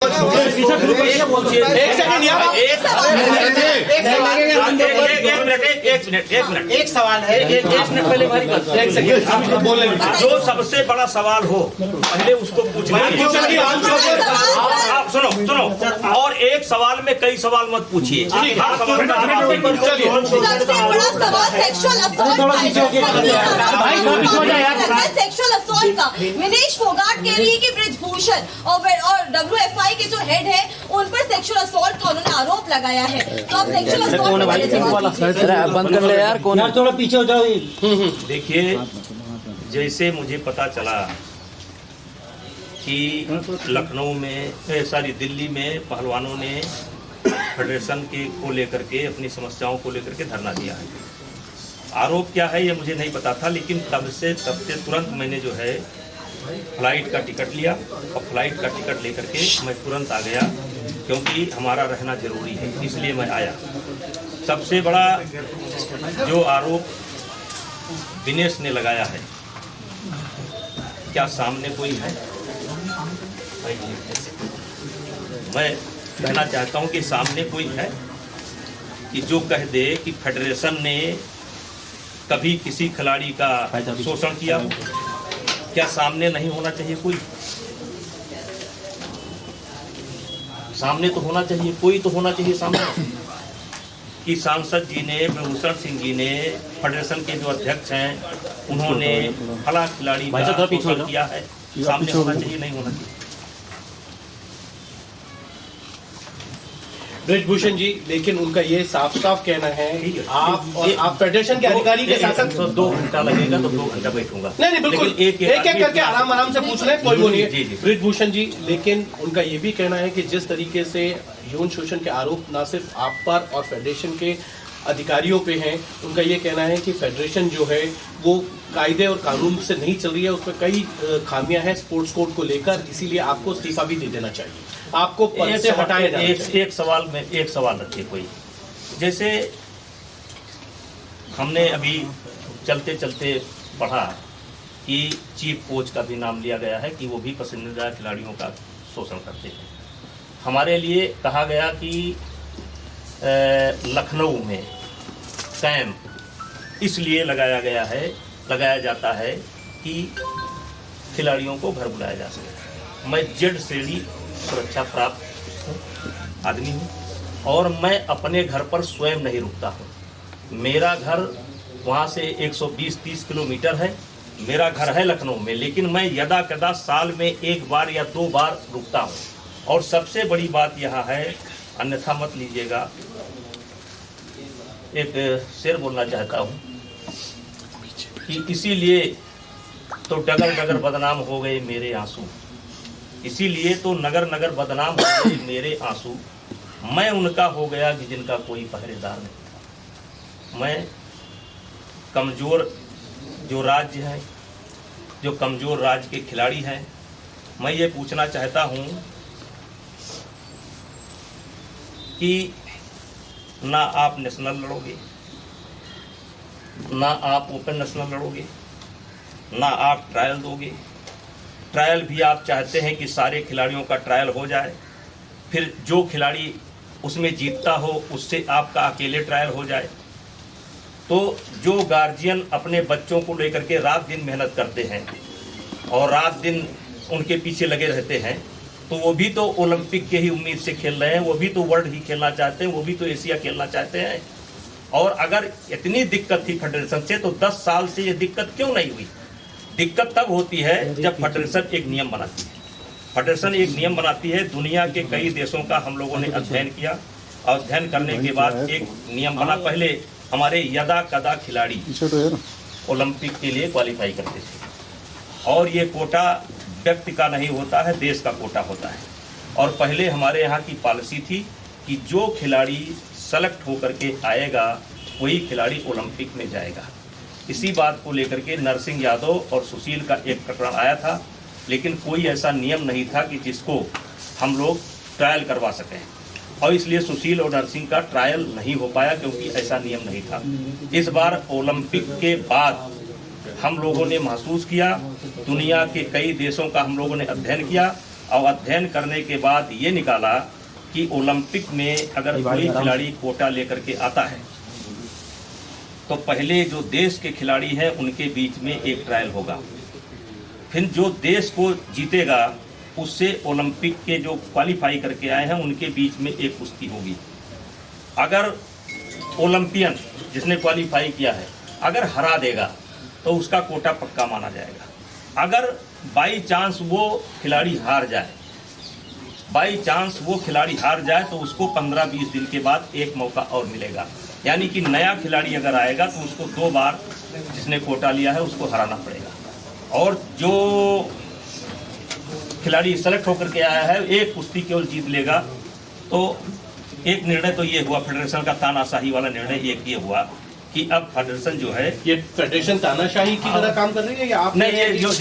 एक सेकंड यार, एक सवाल है, एक मिनट पहले हमारी बात, एक सेकंड बोलने, जो सबसे बड़ा सवाल हो पहले उसको पूछना। सुनो सुनो, और एक सवाल में कई सवाल मत पूछिए। सबसे बड़ा सवाल सेक्सुअल असॉल्ट का विनेश फोगाट के लिए कि ब्रिजभूषण और WFI के जो हेड है उन पर सेक्सुअल असॉल्ट का उन्होंने आरोप लगाया है। तो आप सेक्सुअल असॉल्ट बंद कर ले यार, कौन यार, थोड़ा पीछे हो जाओ। देखिए, जैसे मुझे पता चला कि लखनऊ में, सॉरी दिल्ली में पहलवानों ने फेडरेशन के को लेकर के, अपनी समस्याओं को लेकर के धरना दिया है। आरोप क्या है ये मुझे नहीं पता था, लेकिन तब से तुरंत मैंने जो है फ्लाइट का टिकट लिया और फ्लाइट का टिकट लेकर के मैं तुरंत आ गया, क्योंकि हमारा रहना जरूरी है, इसलिए मैं आया। सबसे बड़ा जो आरोप दिनेश ने लगाया है, क्या सामने कोई है? मैं कहना चाहता हूं कि सामने कोई है कि जो कह दे कि फेडरेशन ने कभी किसी खिलाड़ी का शोषण किया? क्या सामने नहीं होना चाहिए? कोई सामने तो होना चाहिए, कोई तो होना चाहिए सामने। कि सांसद जी ने, विभूषण सिंह जी ने, फेडरेशन के जो अध्यक्ष हैं, उन्होंने फला खिलाड़ी का शोषण किया है, सामने होना चाहिए, नहीं होना चाहिए? ब्रिजभूषण जी, लेकिन उनका ये साफ साफ कहना है, आप फेडरेशन के अधिकारी के साथ तो 2 घंटा लगेगा, तो 2 घंटा बैठूंगा। नहीं, बिल्कुल एक करके आराम से पूछ लें, कोई वो नहीं है। ब्रिजभूषण जी, लेकिन उनका ये भी कहना है कि जिस तरीके से यौन शोषण के आरोप न सिर्फ आप पर और फेडरेशन के अधिकारियों पे हैं, उनका ये कहना है कि फेडरेशन जो है वो कायदे और कानून से नहीं चल रही है, उसमें कई खामियां हैं स्पोर्ट्स कोड को लेकर, इसीलिए आपको इस्तीफा भी दे देना चाहिए, आपको पद से हटाया जाना चाहिए। एक सवाल रखिए कोई, जैसे हमने अभी चलते चलते पढ़ा कि चीफ कोच का भी नाम लिया गया है कि वो भी पसंदीदा खिलाड़ियों का शोषण करते हैं। हमारे लिए कहा गया कि लखनऊ में कैंप इसलिए लगाया जाता है कि खिलाड़ियों को घर बुलाया जा सके। मैं जेड श्रेणी सुरक्षा प्राप्त आदमी हूँ और मैं अपने घर पर स्वयं नहीं रुकता हूँ। मेरा घर वहाँ से 120-30 किलोमीटर है, मेरा घर है लखनऊ में, लेकिन मैं यदा कदा साल में 1 बार या 2 बार रुकता हूँ। और सबसे बड़ी बात यहाँ है, अन्यथा मत लीजिएगा, एक शेर बोलना चाहता हूँ कि इसीलिए तो डगर डगर बदनाम हो गए मेरे आंसू, इसीलिए तो नगर नगर बदनाम हो गए मेरे आंसू, मैं उनका हो गया कि जिनका कोई पहरेदार नहीं था। मैं कमज़ोर जो राज्य है, जो कमज़ोर राज्य के खिलाड़ी हैं, मैं ये पूछना चाहता हूँ कि ना आप नेशनल लड़ोगे, ना आप ओपन नेशनल लड़ोगे, ना आप ट्रायल दोगे। ट्रायल भी आप चाहते हैं कि सारे खिलाड़ियों का ट्रायल हो जाए, फिर जो खिलाड़ी उसमें जीतता हो उससे आपका अकेले ट्रायल हो जाए। तो जो गार्जियन अपने बच्चों को लेकर के रात दिन मेहनत करते हैं और रात दिन उनके पीछे लगे रहते हैं, तो वो भी तो ओलंपिक के ही उम्मीद से खेल रहे हैं, वो भी तो वर्ल्ड ही खेलना चाहते हैं, वो भी तो एशिया खेलना चाहते हैं। और अगर इतनी दिक्कत थी फेडरेशन से, तो 10 साल से ये दिक्कत क्यों नहीं हुई? दिक्कत तब होती है जब फेडरेशन एक नियम बनाती है। फेडरेशन एक नियम बनाती है, दुनिया के कई देशों का हम लोगों ने अध्ययन किया, और अध्ययन करने के बाद एक नियम बना। पहले हमारे यदा कदा खिलाड़ी ओलंपिक के लिए क्वालिफाई करते थे, और ये कोटा व्यक्ति का नहीं होता है, देश का कोटा होता है। और पहले हमारे यहाँ की पॉलिसी थी कि जो खिलाड़ी सेलेक्ट होकर के आएगा वही खिलाड़ी ओलंपिक में जाएगा। इसी बात को लेकर के नरसिंह यादव और सुशील का एक प्रकरण आया था, लेकिन कोई ऐसा नियम नहीं था कि जिसको हम लोग ट्रायल करवा सकें, और इसलिए सुशील और नरसिंह का ट्रायल नहीं हो पाया, क्योंकि ऐसा नियम नहीं था। इस बार ओलंपिक के बाद हम लोगों ने महसूस किया, दुनिया के कई देशों का हम लोगों ने अध्ययन किया, और अध्ययन करने के बाद ये निकाला कि ओलंपिक में अगर कोई खिलाड़ी कोटा लेकर के आता है तो पहले जो देश के खिलाड़ी हैं उनके बीच में एक ट्रायल होगा, फिर जो देश को जीतेगा उससे ओलंपिक के जो क्वालिफाई करके आए हैं उनके बीच में एक कुश्ती होगी। अगर ओलंपियन जिसने क्वालिफाई किया है अगर हरा देगा तो उसका कोटा पक्का माना जाएगा। अगर बाई चांस वो खिलाड़ी हार जाए तो उसको 15-20 दिन के बाद एक मौका और मिलेगा, यानी कि नया खिलाड़ी अगर आएगा तो उसको 2 बार जिसने कोटा लिया है उसको हराना पड़ेगा। और जो खिलाड़ी सेलेक्ट होकर के आया है एक कुश्ती केवल जीत लेगा। तो एक निर्णय तो ये हुआ, फेडरेशन का तानाशाही वाला निर्णय एक ये हुआ कि अब फेडरेशन जो है, ये फेडरेशन तानाशाही की तरह काम कर रही है या आप नहीं, ये जो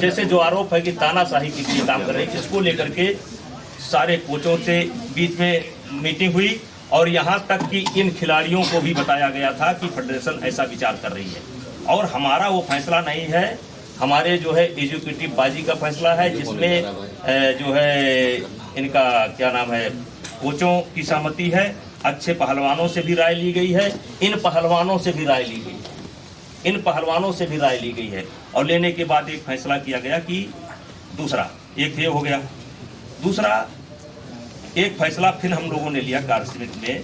जैसे जो आरोप है कि तानाशाही की लिए काम कर रही है, इसको लेकर के सारे कोचों से बीच में मीटिंग हुई और यहाँ तक कि इन खिलाड़ियों को भी बताया गया था कि फेडरेशन ऐसा विचार कर रही है। और हमारा वो फैसला नहीं है, हमारे जो है एजुकेटिव बाजी का फैसला है, जिसमें जो है इनका क्या नाम है, कोचों की सहमति है, अच्छे पहलवानों से भी राय ली गई है, इन पहलवानों से भी राय ली गई है और लेने के बाद एक फैसला किया गया कि दूसरा एक ये हो गया। दूसरा एक फैसला फिर हम लोगों ने लिया कार्य समिति में,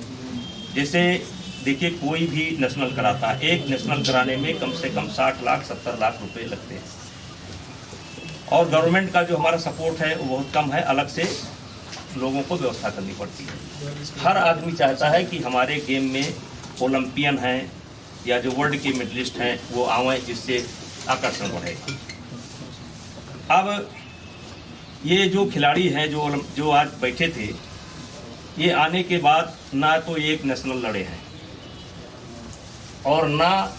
जैसे देखिए कोई भी नेशनल कराता है, एक नेशनल कराने में कम से कम 60 लाख 70 लाख रुपए लगते हैं और गवर्नमेंट का जो हमारा सपोर्ट है वो बहुत कम है, अलग से लोगों को व्यवस्था करनी पड़ती है। हर आदमी चाहता है कि हमारे गेम में ओलंपियन हैं या जो वर्ल्ड के मेडलिस्ट हैं वो आवें, जिससे आकर्षण बढ़े। अब ये जो खिलाड़ी हैं जो आज बैठे थे, ये आने के बाद ना तो एक नेशनल लड़े हैं और ना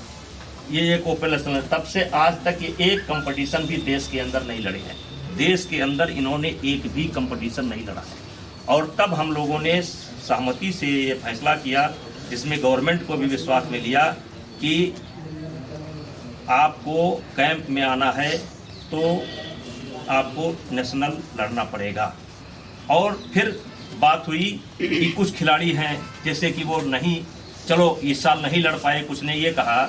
ये एक ओपन नेशनल, तब से आज तक ये एक कंपटीशन भी देश के अंदर नहीं लड़े हैं। देश के अंदर इन्होंने एक भी कंपटीशन नहीं लड़ा है और तब हम लोगों ने सहमति से ये फैसला किया, जिसमें गवर्नमेंट को भी विश्वास में लिया कि आपको कैंप में आना है तो आपको नेशनल लड़ना पड़ेगा। और फिर बात हुई कि कुछ खिलाड़ी हैं जैसे कि वो नहीं, चलो इस साल नहीं लड़ पाए, कुछ ने ये कहा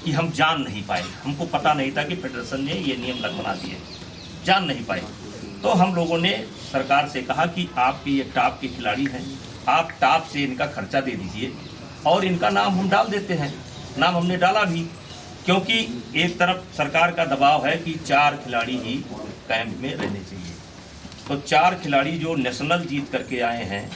कि हम जान नहीं पाए, हमको पता नहीं था कि फेडरेशन ने ये नियम बना दिए, जान नहीं पाए। तो हम लोगों ने सरकार से कहा कि आपके ये टॉप के खिलाड़ी हैं, आप टॉप से इनका खर्चा दे दीजिए और इनका नाम हम डाल देते हैं। नाम हमने डाला भी, क्योंकि एक तरफ सरकार का दबाव है कि 4 खिलाड़ी ही कैंप में रहने चाहिए। तो 4 खिलाड़ी जो नेशनल जीत करके आए हैं,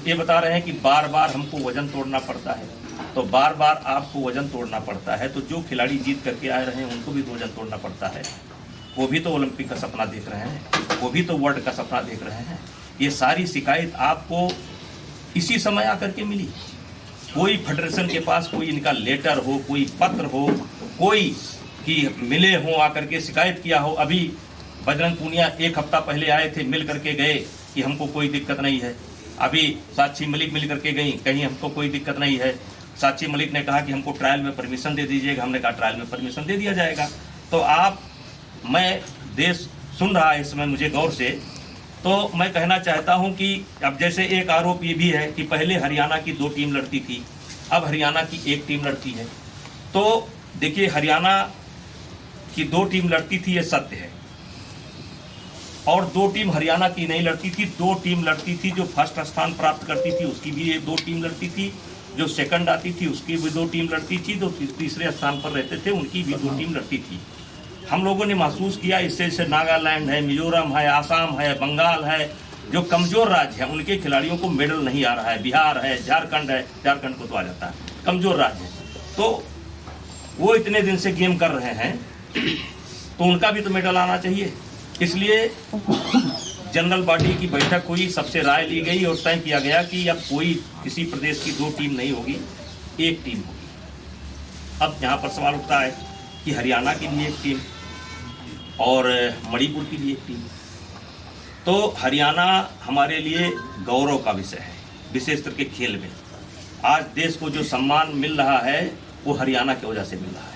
ये बता रहे हैं कि बार बार हमको वजन तोड़ना पड़ता है, तो बार बार आपको वजन तोड़ना पड़ता है, तो जो खिलाड़ी जीत करके आए रहे हैं उनको भी वजन तोड़ना पड़ता है। वो भी तो ओलंपिक का सपना देख रहे हैं, वो भी तो वर्ल्ड का सपना देख रहे हैं। ये सारी शिकायत आपको इसी समय आकर के मिली। कोई फेडरेशन के पास कोई इनका लेटर हो, कोई पत्र हो, कोई कि मिले हो आकर के शिकायत किया हो। अभी बजरंग पूनिया 1 हफ्ता पहले आए थे, मिल करके गए कि हमको कोई दिक्कत नहीं है। अभी साक्षी मलिक मिल करके गई, कहीं हमको कोई दिक्कत नहीं है। साक्षी मलिक ने कहा कि हमको ट्रायल में परमिशन दे दीजिएगा, हमने कहा ट्रायल में परमिशन दे दिया जाएगा। तो मैं देश सुन रहा है इस समय मुझे गौर से, तो मैं कहना चाहता हूं कि अब जैसे एक आरोप ये भी है कि पहले हरियाणा की 2 टीम लड़ती थी, अब हरियाणा की 1 टीम लड़ती है। तो देखिए, हरियाणा की 2 टीम लड़ती थी, ये सत्य है, और 2 टीम हरियाणा की नहीं लड़ती थी। 2 टीम लड़ती थी, जो फर्स्ट स्थान प्राप्त करती थी उसकी भी 2 टीम लड़ती थी, जो सेकंड आती थी उसकी भी 2 टीम लड़ती थी, जो तीसरे स्थान पर रहते थे उनकी भी 2 टीम लड़ती थी। हम लोगों ने महसूस किया इससे नागालैंड है, मिजोरम है, आसाम है, बंगाल है, जो कमजोर राज्य है उनके खिलाड़ियों को मेडल नहीं आ रहा है। बिहार है, झारखंड है, झारखंड को तो आ जाता है, कमजोर राज्य है, तो वो इतने दिन से गेम कर रहे हैं तो उनका भी तो मेडल आना चाहिए। इसलिए जनरल बॉडी की बैठक हुई, सबसे राय ली गई और तय किया गया कि अब कोई किसी प्रदेश की 2 टीम नहीं होगी, 1 टीम होगी। अब यहाँ पर सवाल उठता है कि हरियाणा की भी 1 टीम और मणिपुर की भी 1 टीम। तो हरियाणा हमारे लिए गौरव का विषय है, विशेषकर के खेल में। आज देश को जो सम्मान मिल रहा है वो हरियाणा की वजह से मिल रहा है,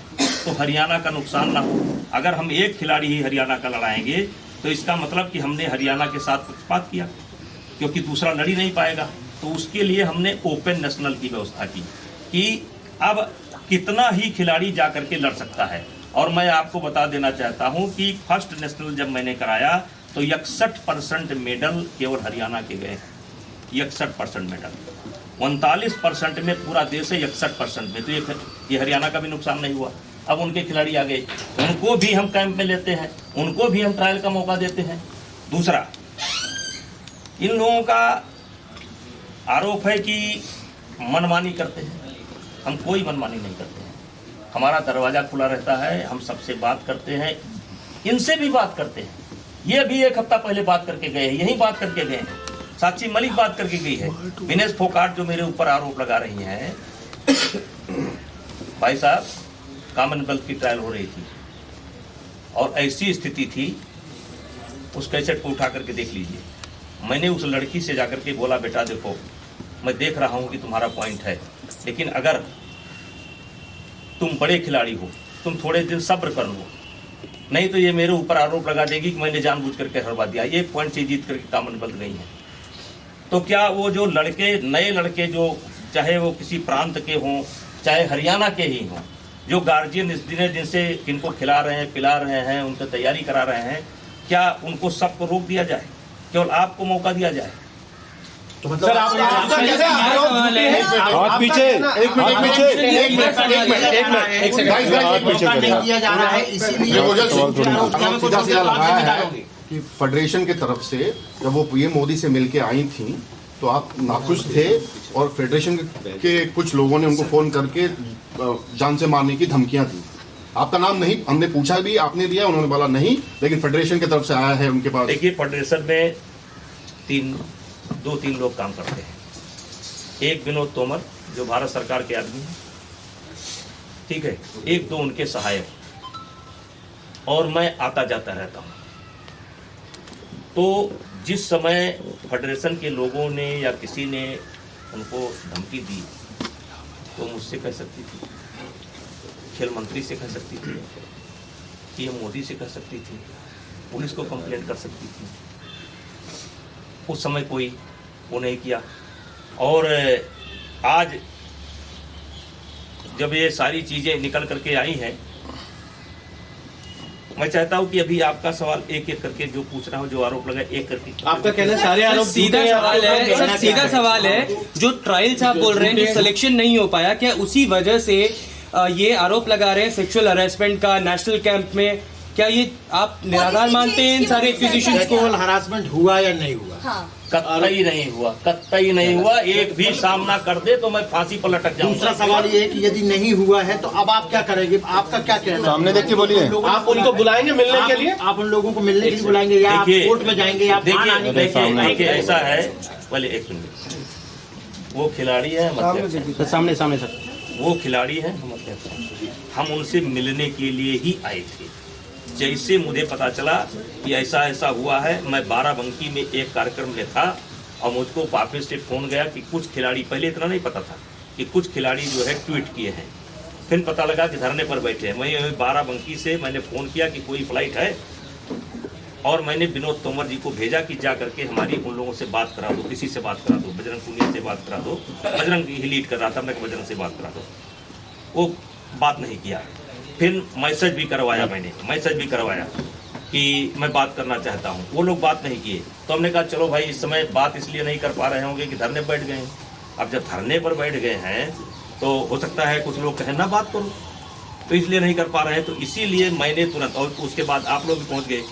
तो हरियाणा का नुकसान ना हो। अगर हम 1 खिलाड़ी ही हरियाणा का लड़ाएंगे तो इसका मतलब कि हमने हरियाणा के साथ पक्षपात किया, क्योंकि दूसरा लड़ ही नहीं पाएगा। तो उसके लिए हमने ओपन नेशनल की व्यवस्था की कि अब कितना ही खिलाड़ी जा करके लड़ सकता है। और मैं आपको बता देना चाहता हूं कि फर्स्ट नेशनल जब मैंने कराया तो 61% मेडल केवल हरियाणा के गए, 61% मेडल। 39% में पूरा देश है, 61% में, तो ये हरियाणा का भी नुकसान नहीं हुआ। अब उनके खिलाड़ी आ गए, उनको भी हम कैंप में लेते हैं, उनको भी हम ट्रायल का मौका देते हैं। दूसरा, इन लोगों का आरोप है कि मनमानी करते हैं। हम कोई मनमानी नहीं करते हैं, हमारा दरवाजा खुला रहता है, हम सबसे बात करते हैं, इनसे भी बात करते हैं। ये भी एक हफ्ता पहले बात करके गए हैं, यही बात करके गए हैं। साक्षी मलिक बात करके गई है। विनेश फोगाट जो मेरे ऊपर आरोप लगा रही हैं, भाई साहब कॉमनवेल्थ की ट्रायल हो रही थी और ऐसी स्थिति थी, उस कैसेट को उठा करके देख लीजिए। मैंने उस लड़की से जाकर के बोला, बेटा देखो मैं देख रहा हूं कि तुम्हारा पॉइंट है, लेकिन अगर तुम बड़े खिलाड़ी हो, तुम थोड़े दिन सब्र कर लो, नहीं तो ये मेरे ऊपर आरोप लगा देगी कि मैंने जानबूझ करके हरवा दिया। ये पॉइंट से जीत करके कॉमनवेल्थ गई है। तो क्या वो जो लड़के, नए लड़के जो चाहे वो किसी प्रांत के हों चाहे हरियाणा के ही हों, जो गार्जियन इस दिन से इनको खिला रहे हैं, पिला रहे हैं, उनको तैयारी करा रहे हैं, क्या उनको सबको रोक दिया जाए, केवल आपको मौका दिया जाए? तो मतलब आपका कैसे आरोप हाथ पीछे, एक मिनट किया जा रहा है, इसीलिए कि फेडरेशन की तरफ से जब वो ये मोदी से मिलके आई थी तो आप नाखुश थे और फेडरेशन के कुछ लोगों ने उनको फोन करके जान से मारने की धमकियां दी। आपका नाम नहीं, हमने पूछा भी, आपने दिया, उन्होंने बोला नहीं, लेकिन फेडरेशन की तरफ से आया है उनके पास। देखिए, फेडरेशन में 2-3 लोग काम करते हैं। एक विनोद तोमर जो भारत सरकार के आदमी हैं, ठीक है, 1-2 उनके सहायक, और मैं आता जाता रहता हूं। तो जिस समय फेडरेशन के लोगों ने या किसी ने उनको धमकी दी तो मुझसे कह सकती थी, खेल मंत्री से कह सकती थी, पीएम मोदी से कह सकती थी, पुलिस को कंप्लेंट कर सकती थी। उस समय कोई वो नहीं किया। और आज जब ये सारी चीजें निकल करके आई हैं, मैं चाहता हूं कि अभी आपका सवाल एक एक करके जो पूछ रहा हूं, जो आरोप लगा, एक करके आपका कहना सारे आरोप सीधा सवाल है सर, सीधा सवाल है, जो ट्रायल्स आप बोल रहे हैं, जो सिलेक्शन नहीं हो पाया, क्या उसी वजह से ये आरोप लगा रहे हैं सेक्सुअल हरासमेंट का नेशनल कैंप में? क्या ये आप निराधार मानते हैं इन सारे एक्विजिशंस को? हरासमेंट हुआ या नहीं हुआ? हाँ। कतई नहीं हुआ, कतई नहीं हुआ। एक भी सामना कर दे तो मैं फांसी पर लटक जाऊंगा। दूसरा सवाल ये है कि यदि नहीं हुआ है तो अब आप क्या करेंगे? आपका क्या कहना है? सामने देख के बोलिए। आप उनको बुलाएंगे मिलने के लिए? आप उन लोगों को मिलने के लिए बुलाएंगे या आप कोर्ट में जाएंगे या देखिए ऐसा है, पहले एक मिनट, वो खिलाड़ी है, सामने सामने सर, वो खिलाड़ी है, हम उनसे मिलने के लिए ही आए थे। जैसे मुझे पता चला कि ऐसा ऐसा हुआ है, मैं बाराबंकी में एक कार्यक्रम में था और मुझको वापस से फोन गया कि कुछ खिलाड़ी, पहले इतना नहीं पता था कि कुछ खिलाड़ी जो है ट्वीट किए हैं, फिर पता लगा कि धरने पर बैठे हैं। मैं बाराबंकी से मैंने फ़ोन किया कि कोई फ्लाइट है, और मैंने विनोद तोमर जी को भेजा कि जा करके हमारी उन लोगों से बात करा दो, किसी से बात करा दो, बजरंग पुनिया से बात करा दो, बजरंग ही लीड कर रहा था, मैं बजरंग से बात करा दो। वो बात नहीं किया। फिर मैसेज भी करवाया, मैंने मैसेज भी करवाया कि मैं बात करना चाहता हूँ, वो लोग बात नहीं किए। तो हमने कहा चलो भाई, इस समय बात इसलिए नहीं कर पा रहे होंगे कि धरने बैठ गए हैं। अब जब धरने पर बैठ गए हैं तो हो सकता है कुछ लोग कहें ना बात करो, तो इसलिए नहीं कर पा रहे हैं। तो इसीलिए मैंने तुरंत, और उसके बाद आप लोग भी पहुँच गए,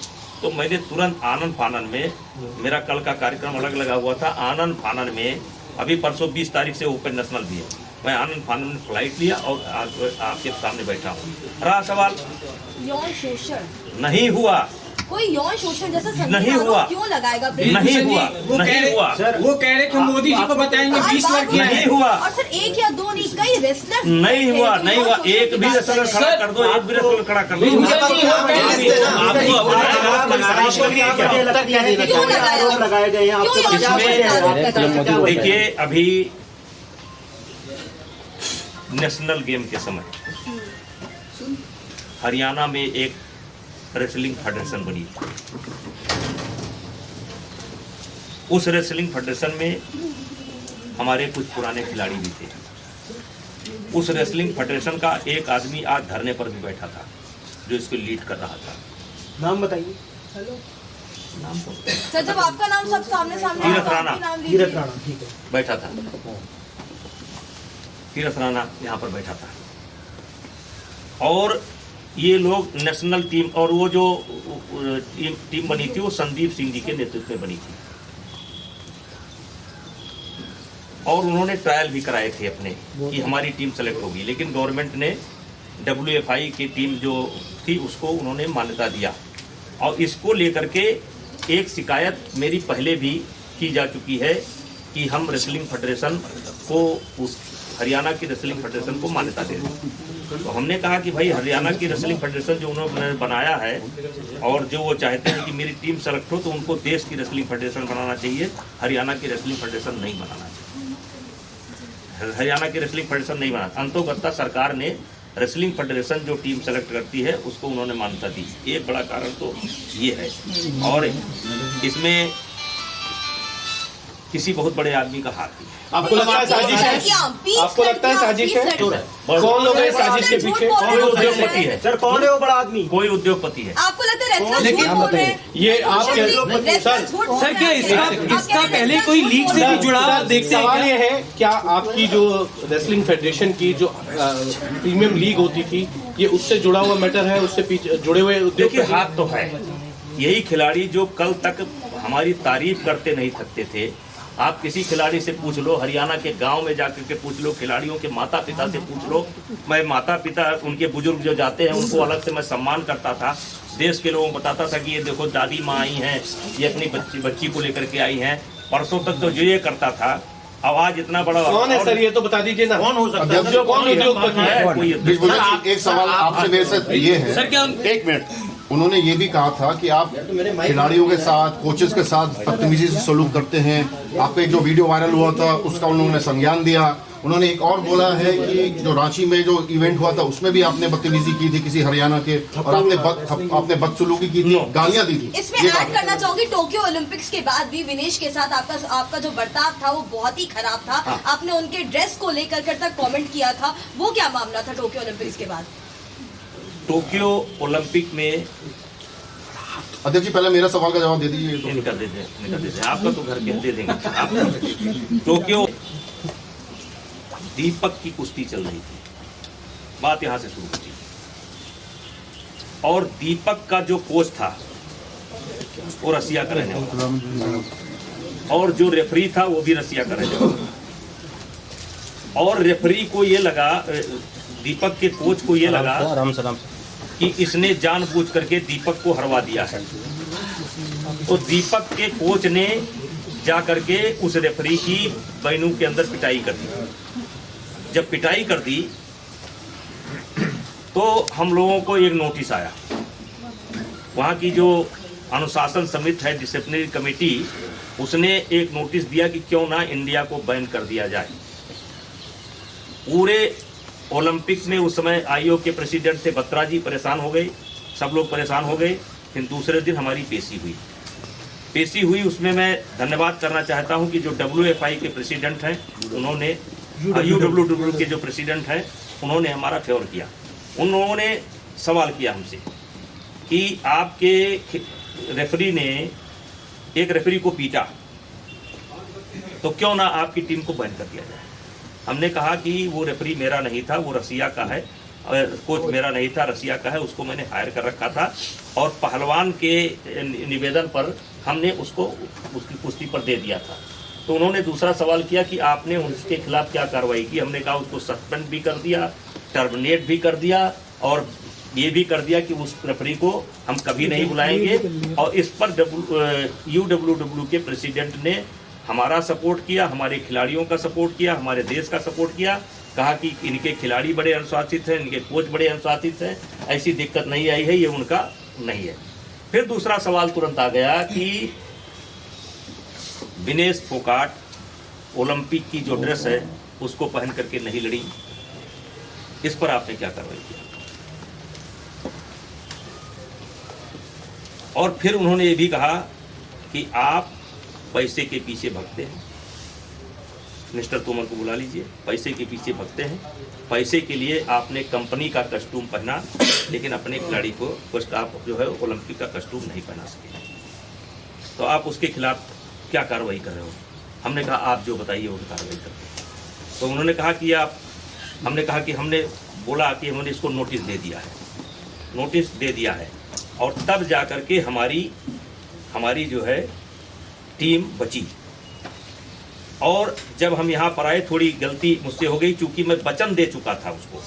तो मैंने तुरंत आनंद फानन में, मेरा कल का कार्यक्रम अलग लगा हुआ था, आनंद फानन में अभी परसों 20 तारीख से ओपन नेशनल भी है, मैं आनंद फानन में फ्लाइट लिया और आपके सामने बैठा हूँ। रहा सवाल, यौन शोषण नहीं हुआ, कोई यौन शोषण जैसा नहीं हुआ, क्यों लगाएगा? नहीं हुआ, नहीं हुआ। वो कह रहे कि मोदी जी को बताएंगे 20 लड़कियां नहीं हुआ। और सर एक या दो नहीं, कई रेसलर नहीं हुआ, नहीं हुआ। एक भी रेसलर खड़ा कर दो, एक भी रेसलर खड़ा कर दो। देखिए, अभी नेशनल गेम के समय हरियाणा में एक रेसलिंग फेडरेशन बनी थी। उस रेसलिंग फेडरेशन में हमारे कुछ पुराने खिलाड़ी भी थे। उस रेसलिंग फेडरेशन का एक आदमी आज धरने पर भी बैठा था जो इसको लीड कर रहा था। नाम बताइए। सर जब आपका नाम सब सामने सामने तीरथ आया, तो राणा। आपकी नाम लीजिए। तीरथ राणा, ठीक है। बैठा था, तीरथ राणा यहाँ पर बैठा था। और ये लोग नेशनल टीम, और वो जो टीम बनी थी वो संदीप सिंह जी के नेतृत्व में बनी थी। और उन्होंने ट्रायल भी कराए थे अपने कि हमारी टीम सेलेक्ट होगी, लेकिन गवर्नमेंट ने WFI की टीम जो थी उसको उन्होंने मान्यता दिया। और इसको लेकर के एक शिकायत मेरी पहले भी की जा चुकी है कि हम रेसलिंग फेडरेशन को, उस हरियाणा की रेसलिंग फेडरेशन को मान्यता दे दें। तो हमने कहा कि भाई हरियाणा की रेसलिंग फेडरेशन जो उन्होंने बनाया है और जो वो चाहते हैं कि मेरी टीम सेलेक्ट हो, तो उनको देश की रेसलिंग फेडरेशन बनाना चाहिए, हरियाणा की रेसलिंग फेडरेशन नहीं बनाना चाहिए। हरियाणा की रेसलिंग फेडरेशन नहीं बना। अंतोगत्ता सरकार ने रेसलिंग फेडरेशन जो टीम सेलेक्ट करती है उसको उन्होंने मान्यता दी। एक बड़ा कारण तो ये है। और इसमें किसी बहुत बड़े आदमी का हाथ भी है। आपको लगता है साजिश है? आपको लगता है साजिश है? कौन लोग हैं साजिश के पीछे? कोई उद्योगपति है सर, कौन है वो बड़ा आदमी? कोई उद्योगपति है। आपको लगता है रेसलर लेकिन झूठ बोल रहे हैं? ये आपके सर क्या इसका पहले कोई लीग से भी जुड़ा हुआ देखते हैं सवाल क्या? ये है, क्या आपकी जो रेसलिंग फेडरेशन की जो प्रीमियम लीग होती थी, ये उससे जुड़ा हुआ मैटर है? उससे पीछे जुड़े हुए उद्योग देखिए हाथ तो है। यही खिलाड़ी जो कल तक हमारी तारीफ करते नहीं थकते थे, आप किसी खिलाड़ी से पूछ लो, हरियाणा के गांव में जाकर के पूछ लो, खिलाड़ियों के माता पिता से पूछ लो। मैं माता पिता उनके बुजुर्ग जो जाते हैं उनको अलग से मैं सम्मान करता था। देश के लोगों को बताता था कि ये देखो दादी माँ आई हैं, ये अपनी बच्ची को लेकर के आई हैं। परसों तक तो जो ये करता था, आवाज इतना बड़ा। कौन है सर? ये तो बता दीजिए ना। कौन हो सकता है? कौन उद्योगपति है? कोई एक सवाल आपसे मेरे से ये है सर क्या एक मिनट, उन्होंने ये भी कहा था कि आप खिलाड़ियों के साथ, कोचेस के साथ बदतमीजी से सलूक करते हैं। आपका एक जो वीडियो वायरल हुआ था उसका उन्होंने संज्ञान दिया। उन्होंने एक और बोला है कि जो रांची में जो इवेंट हुआ था उसमें भी आपने बदतमीजी की थी किसी हरियाणा के, और आपने बदसलूकी की थी, गालियां दी थी। इसमें ऐड करना चाहूंगी, टोक्यो ओलंपिक्स के बाद भी विनेश के साथ आपका जो बर्ताव था वो बहुत ही खराब था। आपने उनके ड्रेस को लेकर तक कमेंट किया था, वो क्या मामला था टोक्यो ओलंपिक्स के बाद? टोक्यो ओलंपिक में अध्यक्ष जी पहले मेरा सवाल का जवाब दे दीजिए। निकल देते आपका तो घर के दे देंगे आप। टोक्यो दीपक की कुश्ती चल रही थी, बात यहां से शुरू हुई। और दीपक का जो कोच था वो रसिया का रहने वाला, और जो रेफरी था वो भी रसिया का रहने वाला। और रेफरी को ये लगा, दीपक के कोच को ये लगा कि इसने जानबूझ करके दीपक को हरवा दिया है। तो दीपक के कोच ने जा करके उस रेफरी की बैनू के अंदर पिटाई कर दी। जब पिटाई कर दी तो हम लोगों को एक नोटिस आया। वहाँ की जो अनुशासन समिति है, डिसिप्लिनरी कमेटी, उसने एक नोटिस दिया कि क्यों ना इंडिया को बैन कर दिया जाए। पूरे ओलंपिक्स में उस समय आईओ के प्रेसिडेंट थे बत्रा जी, परेशान हो गए, सब लोग परेशान हो गए। फिर दूसरे दिन हमारी पेशी हुई। उसमें मैं धन्यवाद करना चाहता हूं कि जो WFI के प्रेसिडेंट हैं उन्होंने, UWW के जो प्रेसिडेंट हैं उन्होंने हमारा फेवर किया। उन्होंने सवाल किया हमसे कि आपके रेफरी ने एक रेफरी को पीटा, तो क्यों ना आपकी टीम को बैन कर दिया जाए। हमने कहा कि वो रेफरी मेरा नहीं था, वो रसिया का है, कोच मेरा नहीं था, रसिया का है, उसको मैंने हायर कर रखा था। और पहलवान के निवेदन पर हमने उसको उसकी कुश्ती पर दे दिया था। तो उन्होंने दूसरा सवाल किया कि आपने उसके खिलाफ क्या कार्रवाई की। हमने कहा उसको सस्पेंड भी कर दिया, टर्मिनेट भी कर दिया, और ये भी कर दिया कि उस रेफरी को हम कभी नहीं बुलाएंगे। और इस पर UWW के प्रेसिडेंट ने हमारा सपोर्ट किया, हमारे खिलाड़ियों का सपोर्ट किया, हमारे देश का सपोर्ट किया। कहा कि इनके खिलाड़ी बड़े अनुशासित हैं, इनके कोच बड़े अनुशासित हैं, ऐसी दिक्कत नहीं आई है, ये उनका नहीं है। फिर दूसरा सवाल तुरंत आ गया कि विनेश फोगाट ओलंपिक की जो ड्रेस है उसको पहन करके नहीं लड़ी, इस पर आपने क्या कार्रवाई किया? और फिर उन्होंने ये भी कहा कि आप पैसे के पीछे भगते हैं। मिस्टर तोमर को बुला लीजिए, पैसे के पीछे भगते हैं, पैसे के लिए आपने कंपनी का कस्टूम पहना, लेकिन अपने खिलाड़ी को आप जो है ओलंपिक का कस्टूम नहीं पहना सके, तो आप उसके खिलाफ क्या कार्रवाई कर रहे हो? हमने कहा आप जो बताइए वो कार्रवाई करते हैं। तो उन्होंने कहा कि हमने कहा कि हमने बोला कि हमने इसको नोटिस दे दिया है, और तब जा कर के हमारी जो है टीम बची। और जब हम यहाँ पर आए, थोड़ी गलती मुझसे हो गई, क्योंकि मैं वचन दे चुका था उसको,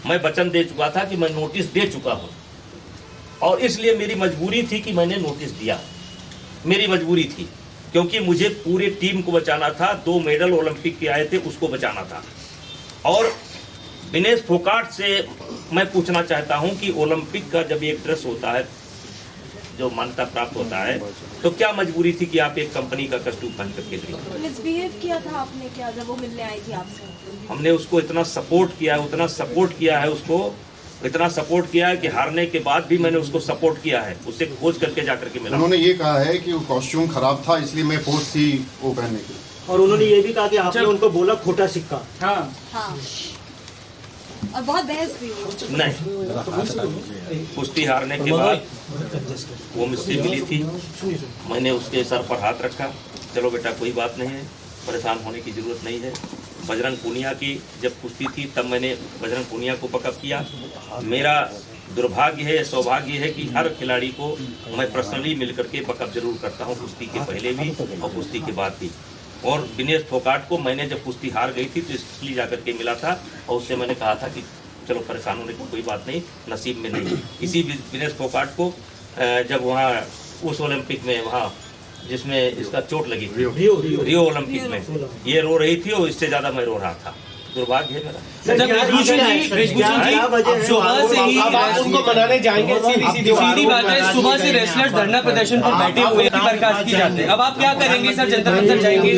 मैं वचन दे चुका था कि मैं नोटिस दे चुका हूँ, और इसलिए मेरी मजबूरी थी कि मैंने नोटिस दिया। मेरी मजबूरी थी, क्योंकि मुझे पूरे टीम को बचाना था। 2 मेडल ओलंपिक के आए थे, उसको बचाना था। और विनेश फोगाट से मैं पूछना चाहता हूं कि ओलंपिक का जब एक ड्रेस होता है जो मान्यता प्राप्त होता है, तो क्या मजबूरी थी कि आप एक कंपनी का कस्टूम पहन करके गए? मिसबिहेव किया था आपने क्या जब वो मिलने आई थी आपसे? हमने उसको इतना सपोर्ट किया है, उसको इतना सपोर्ट किया है कि हारने के बाद भी मैंने उसको सपोर्ट किया है, उससे खोज करके जाकर के मिला। उन्होंने ये कहा है कि वो कॉस्ट्यूम खराब था, इसलिए मैं फोर्स थी वो पहनने की। और उन्होंने ये भी कहा कि आपने उनको बोला खोटा सिक्का। हाँ, और बहुत बहस भी हुई। नहीं, कुश्ती हारने के बाद वो मुझसे मिली थी, मैंने उसके सर पर हाथ रखा, चलो बेटा कोई बात नहीं है, परेशान होने की जरूरत नहीं है। बजरंग पूनिया की जब कुश्ती थी तब मैंने बजरंग पूनिया को बकअप किया। मेरा दुर्भाग्य है, सौभाग्य है कि हर खिलाड़ी को मैं पर्सनली मिलकर के बकअप जरूर करता हूँ, कुश्ती के पहले भी और कुश्ती के बाद भी। और विनेश फोगाट को मैंने जब कुश्ती हार गई थी तो इसलिए जाकर के मिला था, और उससे मैंने कहा था कि चलो परेशान होने की कोई बात नहीं, नसीब में नहीं। इसी विनेश फोगाट को जब वहाँ उस ओलंपिक में, वहाँ जिसमें इसका चोट लगी थी, रियो ओलंपिक में, ये रो रही थी और इससे ज्यादा मैं रो रहा था। दुर्भाग्य है मेरा। ब्रिजभूषण जी सुबह से ही आप उनको मनाने जाएंगे? सीधी बात है, सुबह से रेसलर्स धरना प्रदर्शन पर बैठे हुए हैं, बर्खास्त की जाते हैं। अब आप क्या करेंगे सर? जंतर मंतर जाएंगे?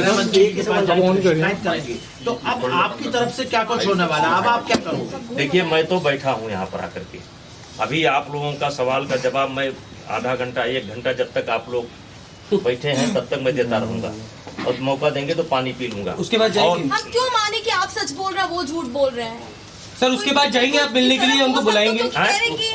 तो अब आपकी तरफ से क्या कुछ होने वाला है? अब आप क्या करोगे? देखिए, मैं तो बैठा हूँ यहाँ पर आकर के, अभी आप लोगों का सवाल का जवाब मैं आधा घंटा 1 घंटा जब तक आप लोग बैठे हैं तब तक मैं देता रहूंगा, और मौका देंगे तो पानी पी लूंगा। उसके बाद जाएंगे? हम क्यों माने कि आप सच बोल रहे हैं, वो झूठ बोल रहे हैं? सर उसके बाद जाएंगे आप मिलने के लिए, उनको बुलाएंगे?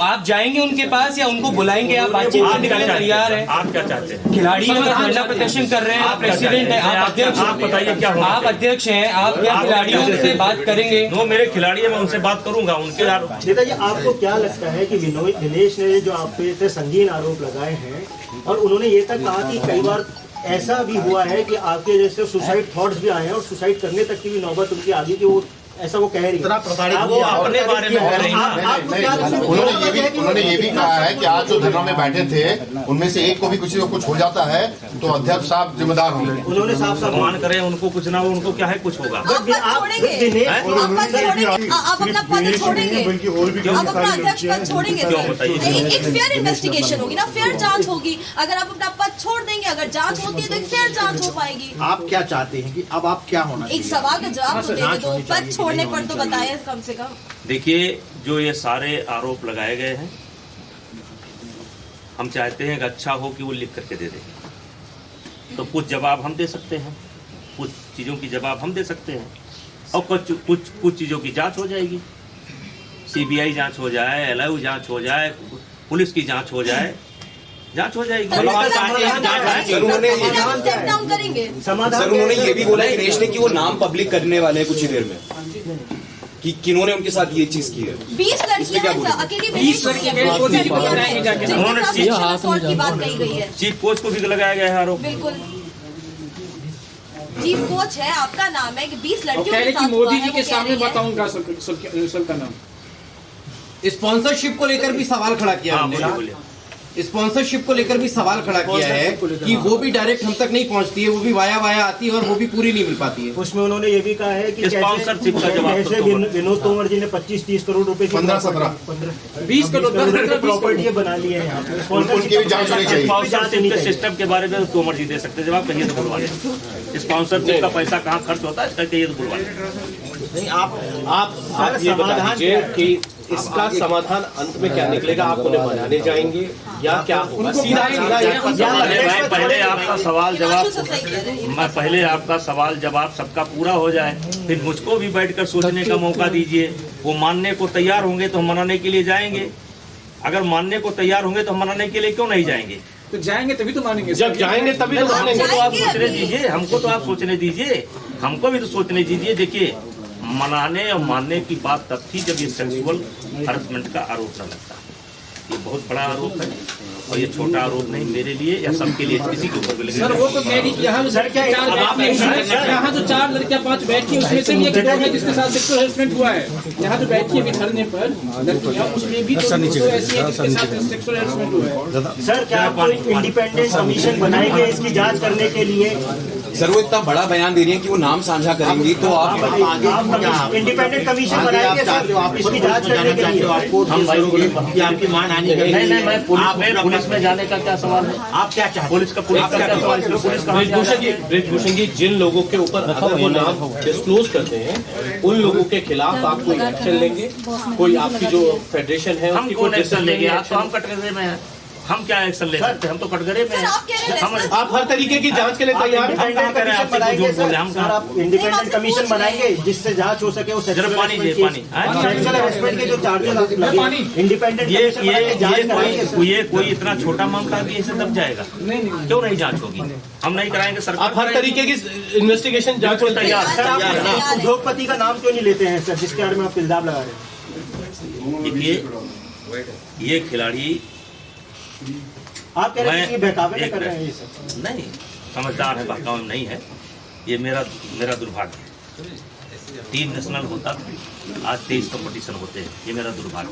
आप जाएंगे उनके पास या उनको बुलाएंगे? आप बातचीत करने के लिए तैयार हैं? आप क्या चाहते हैं? खिलाड़ी धरना प्रदर्शन कर रहे हैं, आप प्रेसिडेंट हैं, आप अध्यक्ष, आप बताइए क्या होना आप अध्यक्ष हैं, आप क्या खिलाड़ियों से बात करेंगे? वो मेरे खिलाड़ी है, मैं उनसे बात करूंगा। उनके नेताजी, आपको क्या लगता है कि विनेश ने जो आप पे इतने संगीन आरोप लगाए हैं, और उन्होंने ये तक कहा कि कई बार ऐसा भी हुआ है कि आपके जैसे सुसाइड थॉट्स भी आए हैं, और सुसाइड करने तक की भी नौबत उनकी आ गई, कि वो ऐसा वो कह रही है। वो अपने बारे में कह रही है। उन्होंने ये भी कहा है कि आज जो धरना में बैठे थे उनमें से एक को भी कुछ हो जाता है तो अध्यक्ष साहब जिम्मेदार होंगे। उन्होंने साफ साफ सम्मान करें उनको, कुछ ना हो उनको क्या है, कुछ होगा। आप पद छोड़ेंगे? आप अपना पद छोड़ेंगे? आप अपना अध्यक्ष पद छोड़ेंगे? एक फेयर इन्वेस्टिगेशन होगी ना, फेयर जांच होगी। अगर आप अपना पद छोड़ देंगे, अगर जांच होती है तो एक फेयर जांच हो पाएगी। आप क्या चाहते हैं कि अब आप क्या होना चाहिए? एक सवाल का जवाब तो दे दो, पद छोड़ने पर तो बताइए कम से कम। देखिए, जो ये सारे आरोप लगाए गए हैं, हम चाहते हैं कि अच्छा हो कि वो लिख करके दे दें, तो कुछ जवाब हम दे सकते हैं, कुछ चीज़ों की जवाब हम दे सकते हैं, और कुछ चीज़ों की जांच हो जाएगी। सीबीआई जांच हो जाए, एलआईयू जांच हो जाए, पुलिस की जांच हो जाए, जांच हो जाएगी। सर उन्होंने ये भी बोला दिनेश ने कि वो नाम पब्लिक करने वाले हैं कुछ ही देर में, कि किन्होंने उनके साथ ये चीज की है। 20 लड़कियां अकेली 20 लड़कियां की बात कही गई है। चीफ कोच को भी लगाया गया है आरोप। बिल्कुल, चीफ कोच है, आपका नाम है कि 20 लड़कियों के साथ मोदी जी के सामने बताऊंगा सर का नाम। स्पॉन्सरशिप को लेकर भी सवाल खड़ा किया हमने, स्पॉन्सरशिप को लेकर भी सवाल खड़ा किया है कि वो भी डायरेक्ट हम तक नहीं पहुंचती है, वो भी वाया आती है और वो भी पूरी नहीं मिल पाती है। उसमें उन्होंने ये भी कहा है कि स्पॉन्सरशिप का जैसे विनोद तोमर जी ने 25-30 करोड़ रुपए की 20 करोड़ प्रॉपर्टी बना ली है यहाँ पे। स्पॉन्सरशिप सिस्टम के बारे में तोमर जी दे सकते हैं जवाब, कहिए तो बुलवा लें। स्पॉन्सरशिप का पैसा कहाँ खर्च होता है, कहिए तो बुलवा लें। नहीं आप ये बता दीजिए कि इसका समाधान अंत में क्या निकलेगा? आप उन्हें मनाने जाएंगे या क्या होगा? सीधा मैं पहले आपका सवाल जवाब सबका पूरा हो जाए, फिर मुझको भी बैठकर सोचने का मौका दीजिए। वो मानने को तैयार होंगे तो हम मनाने के लिए जाएंगे, अगर मानने को तैयार होंगे तो हम मनाने के लिए क्यों नहीं जाएंगे? तो जाएंगे तभी तो मानेंगे। जब जाएंगे तभी तो मानेंगे। तो आप सोचने दीजिए, हमको तो आप सोचने दीजिए, हमको भी तो सोचने दीजिए। देखिए, मनाने और मानने की बात तब थी जब ये सेक्सुअल हरासमेंट का आरोप न लगता। ये बहुत बड़ा आरोप है और ये छोटा आरोप नहीं मेरे लिए या सबके लिए, किसी के ऊपर भी सर वो तो कह रही कि यहाँ जो 4 लड़कियाँ 5 बैठी उसमें से भी एक दो है जिसके साथ सेक्सुअल हरासमेंट हुआ है। यहाँ जो बैठी है धरने पर लड़कियाँ, उसमें भी तो ऐसी है जिसके साथ सेक्सुअल हरासमेंट हुआ है। सर क्या आप इंडिपेंडेंट कमीशन बनाएंगे इसकी जांच करने के लिए? सर वो इतना बड़ा बयान दे रही है कि वो नाम साझा करेंगी तो आप इंडिपेंडेंट कमीशन बनाएंगे सर इसकी जांच करने के लिए? आपकी मान आनी नहीं, मैं पुलिस में जाने का क्या सवाल है? आप क्या चाहते? पुलिस का क्या सवाल है? पुलिस का ब्रिजभूषण जी, जिन लोगों के ऊपर अगर वो नाम डिस्क्लोज करते हैं उन लोगों के खिलाफ आप कोई एक्शन लेंगे? कोई आपकी जो फेडरेशन है हम कौन एक्शन लेंगे? आप तो हम कटघरे में हैं, हम क्या एक्शन ले सकते हैं? हम तो कटघरे में हैं। आप हर तरीके की जांच के लिए तैयार हैं? आप इंडिपेंडेंट कमीशन बनाएंगे जिससे जांच हो सके? सेक्सुअल हरासमेंट के जो चार्जेस लगे, इंडिपेंडेंट ये कोई इतना छोटा मामला भी ऐसे दब जाएगा? क्यों नहीं जांच होगी? हम नहीं कराएंगे सरकार। आप हर तरीके की इन्वेस्टिगेशन जांच को तैयार? सर आप उद्योगपति का नाम क्यों नहीं लेते हैं सर जिसके बारे में आप इल्जाम लगा रहे हैं? देखिए, ये खिलाड़ी आप कह रहे हैं कि बहकावे में कर रहे हैं ये सब? नहीं, समझदार है, बहकावे में नहीं है। ये मेरा दुर्भाग्य है। 3 नेशनल होता था, आज 23 कंपटीशन होते हैं। ये मेरा दुर्भाग्य।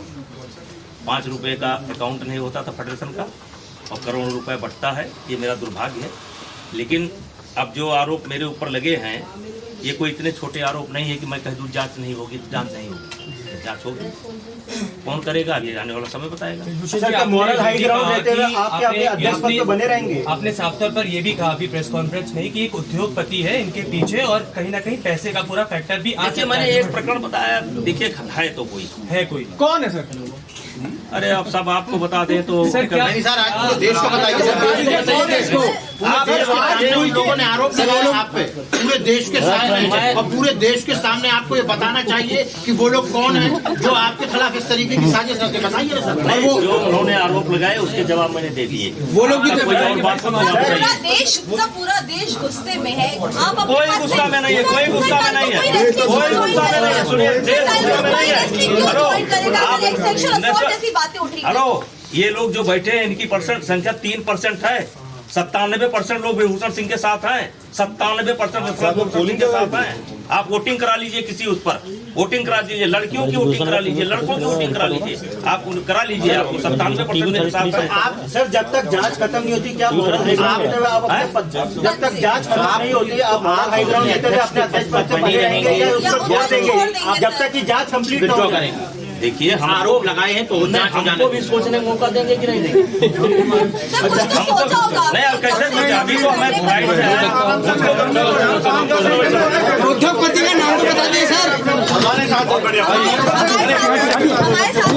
5 रुपए का अकाउंट नहीं होता था फेडरेशन का और करोड़ों रुपए बढ़ता है। ये मेरा दुर्भाग्य है। लेकिन अब जो आरोप मेरे ऊपर लगे हैं, ये कोई इतने छोटे आरोप नहीं है कि मैं कह दूँ जांच नहीं होगी तो जांच नहीं होगी। जांच होगी, कौन करेगा ये आने वाला समय बताएगा। मोरल हाई ग्राउंड रहते हुए आप अपने अध्यक्ष पद पे बने रहेंगे? आपने साफ तौर पर ये भी कहा अभी प्रेस कॉन्फ्रेंस में कि एक उद्योगपति है इनके पीछे और कहीं ना कहीं पैसे का पूरा फैक्टर भी आ सकता है। मैंने एक प्रकरण बताया, देखिए है तो कोई कौन है सर? अरे अब सब आपको बता दें तो सर आज पूरे देश को बताइए लोगों ने आरोप लगाया आप पे, पूरे देश के सामने, और पूरे देश के सामने आपको ये बताना चाहिए कि वो लोग कौन हैं जो आपके खिलाफ इस तरीके की साजिश करके बताइए सर। और वो जो उन्होंने आरोप लगाए उसके जवाब मैंने दे दिए। वो लोग भी पूरा देश गुस्से में है। आप कोई गुस्सा में नहीं है, कोई गुस्सा में नहीं है, कोई गुस्सा में नहीं है। सुनिए, देश गुस्सा में नहीं है। जैसी बातें उठ रही हेलो, ये लोग जो बैठे हैं इनकी परसेंट संख्या 3% है। 97% लोग भूषण सिंह के साथ हैं, 97% लोग भूषण के साथ हैं। आप वोटिंग करा लीजिए, किसी उस पर वोटिंग करा लीजिए, लड़कियों की वोटिंग करा लीजिए, लड़कों की वोटिंग करा लीजिए, आप करा लीजिए। आपको 97% के साथ है। आप सर जब तक जांच खत्म नहीं होती क्या जब तक जांच खत्म नहीं होती आप हाई ग्राउंड लेते हुए अपने अध्यक्ष पद से बने रहेंगे या उसको छोड़ देंगे जब तक की जांच कंप्लीट ना हो जाए? देखिए, हम आरोप लगाए हैं तो हमको भी सोचने का मौका देंगे कि नहीं देंगे? नहीं, अब कैसे सोचा? अभी तो मैं फ्लाइट से आया। उद्योगपति का नाम तो बता दें सर। हमारे साथ बहुत बढ़िया हमारे साथ